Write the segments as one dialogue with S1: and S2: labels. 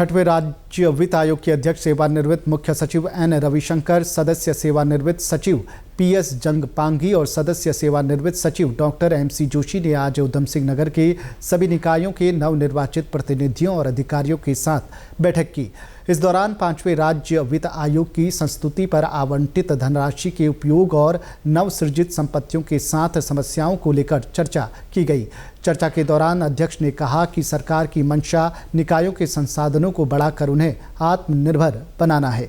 S1: छठवें राज्य वित्त आयोग के अध्यक्ष सेवानिवृत्त मुख्य सचिव एन रविशंकर, सदस्य सेवानिवृत्त सचिव पीएस जंगपांगी और सदस्य सेवानिवृत्त सचिव डॉक्टर एमसी जोशी ने आज उधम सिंह नगर के सभी निकायों के नवनिर्वाचित प्रतिनिधियों और अधिकारियों के साथ बैठक की। इस दौरान पांचवें राज्य वित्त आयोग की संस्तुति पर आवंटित धनराशि के उपयोग और नवसृजित संपत्तियों के साथ समस्याओं को लेकर चर्चा की गई। चर्चा के दौरान अध्यक्ष ने कहा कि सरकार की मंशा निकायों के संसाधनों को बढ़ाकर उन्हें आत्मनिर्भर बनाना है।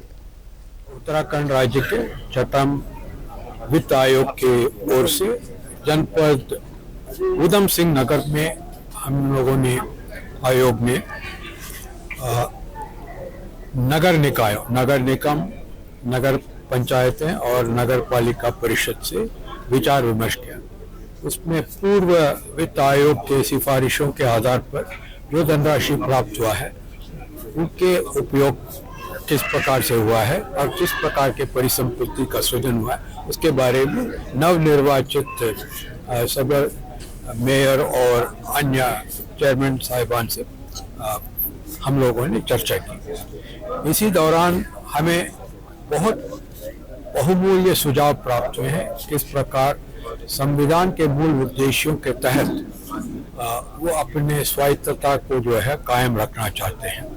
S2: उत्तराखंड राज्य के छठम वित्त आयोग के ओर से जनपद उधम सिंह नगर में हम लोगों ने आयोग में नगर निकायों, नगर निगम, नगर पंचायतें और नगर पालिका परिषद से विचार विमर्श किया। उसमें पूर्व वित्त आयोग के सिफारिशों के आधार पर जो धनराशि प्राप्त हुआ है उनके उपयोग किस प्रकार से हुआ है और किस प्रकार के परिसंपत्ति का सृजन हुआ है उसके बारे में नवनिर्वाचित सदर, मेयर और अन्य चेयरमैन साहिबान से हम लोगों ने चर्चा की। इसी दौरान हमें बहुत बहुमूल्य सुझाव प्राप्त हुए हैं किस प्रकार संविधान के मूल उद्देश्यों के तहत वो अपने स्वायत्तता को जो है कायम रखना चाहते हैं।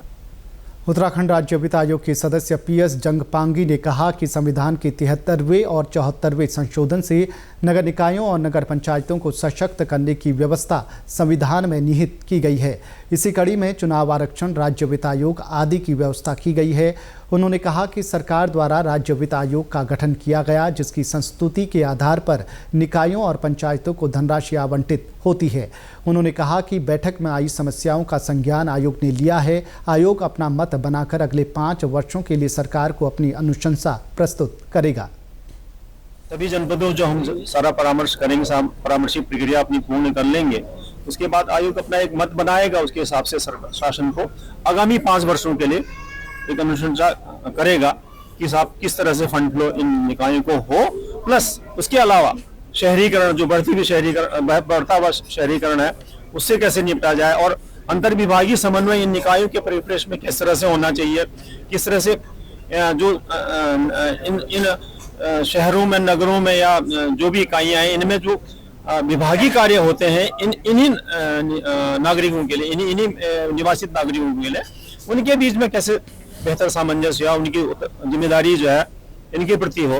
S1: उत्तराखंड राज्य वित्त आयोग के सदस्य पीएस जंगपांगी ने कहा कि संविधान के 73वें और 74वें संशोधन से नगर निकायों और नगर पंचायतों को सशक्त करने की व्यवस्था संविधान में निहित की गई है। इसी कड़ी में चुनाव आरक्षण, राज्य वित्त आयोग आदि की व्यवस्था की गई है। उन्होंने कहा कि सरकार द्वारा राज्य वित्त आयोग का गठन किया गया, जिसकी संस्तुति के आधार पर निकायों और पंचायतों को धनराशि आवंटित होती है। उन्होंने कहा कि बैठक में आई समस्याओं का संज्ञान आयोग ने लिया है। आयोग अपना मत बनाकर अगले 5 वर्षों के लिए सरकार को अपनी अनुशंसा प्रस्तुत करेगा।
S3: सभी जनपदों जो हम सारा परामर्श करेंगे, परामर्शी प्रक्रिया अपनी पूर्ण कर लेंगे, उसके बाद आयोग अपना एक मत बनाएगा। उसके हिसाब से शासन को आगामी 5 वर्षों के लिए एक अनुशंसा करेगा कि साहब किस तरह से फंड फ्लो इन निकायों को हो। प्लस उसके अलावा शहरीकरण, जो बढ़ता हुआ शहरीकरण है, उससे कैसे निपटा जाए और अंतर विभागीय समन्वय इन निकायों के परिप्रेक्ष्य में किस तरह से होना चाहिए, किस तरह से जो इन शहरों में, नगरों में या जो भी इकाइयां हैं, इनमें जो विभागीय कार्य होते हैं इन्हीं नागरिकों के लिए, इन्हीं निवासित नागरिकों के लिए, उनके बीच में कैसे बेहतर सामंजस्य या उनकी जिम्मेदारी जो है इनके प्रति हो,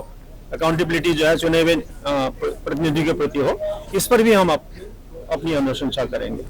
S3: अकाउंटेबिलिटी जो है चुने हुए प्रतिनिधि के प्रति हो, इस पर भी हम अपनी अनुशंसा करेंगे।